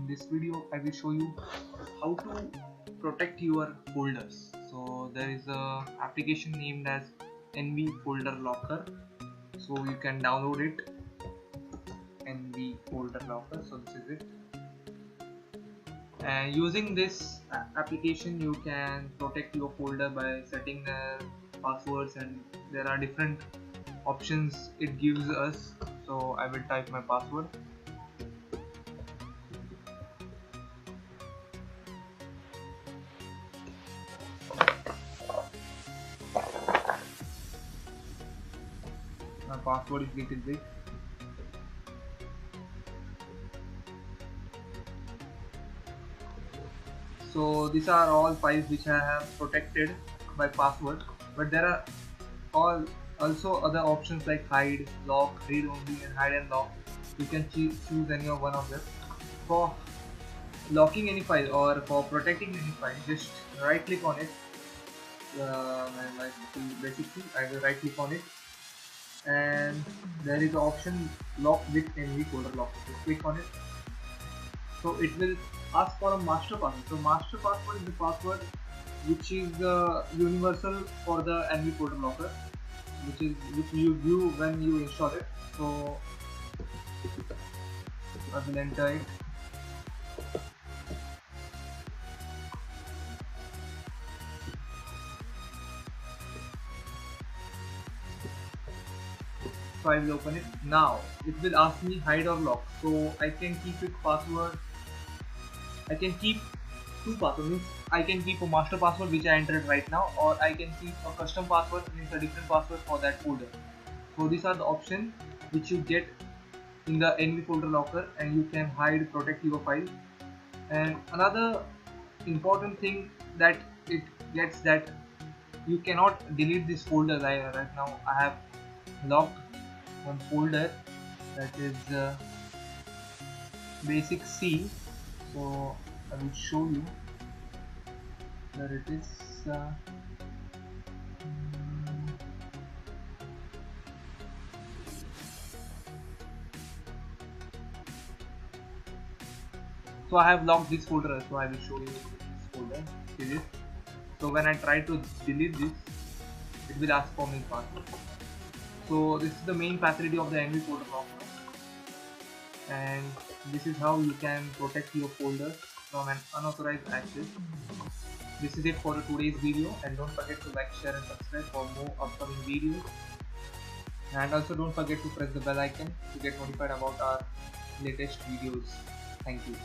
this video I will show you how to protect your folders. So there is a application named as NV Folder Locker, so you can download it, NV Folder Locker. So this is it, and using this application you can protect your folder by setting the passwords, and there are different options it gives us. So I will type my password. My password is little big. So these are all files which I have protected by password, but there are also other options like hide, lock, read only, and hide and lock. You can choose any of one of them. For locking any file or for protecting any file, just right click on it. Basically I will right click on it, and there is an option lock with NV folder lock. Just click on it. So it will ask for a master password. So master password is the password which is universal for the NV folder locker, which you view when you install it. So I will enter it. So I will open it. Now it will ask me hide or lock. So I can keep it password. I can keep two passwords. Means I can keep a master password which I entered right now, or I can keep a custom password, means a different password for that folder. So these are the options which you get in the NV folder locker, and you can hide, protect your file. And another important thing that it gets, that you cannot delete this folder. Right now I have locked one folder, that is basic C. So I will show you where it is. So I have locked this folder, so I will show you this folder. See this? So when I try to delete this, it will ask for me password. So this is the main facility of the NV folder locker, and this is how you can protect your folders from an unauthorized access. This is it for today's video, and don't forget to like, share and subscribe for more upcoming videos, and also don't forget to press the bell icon to get notified about our latest videos. Thank you.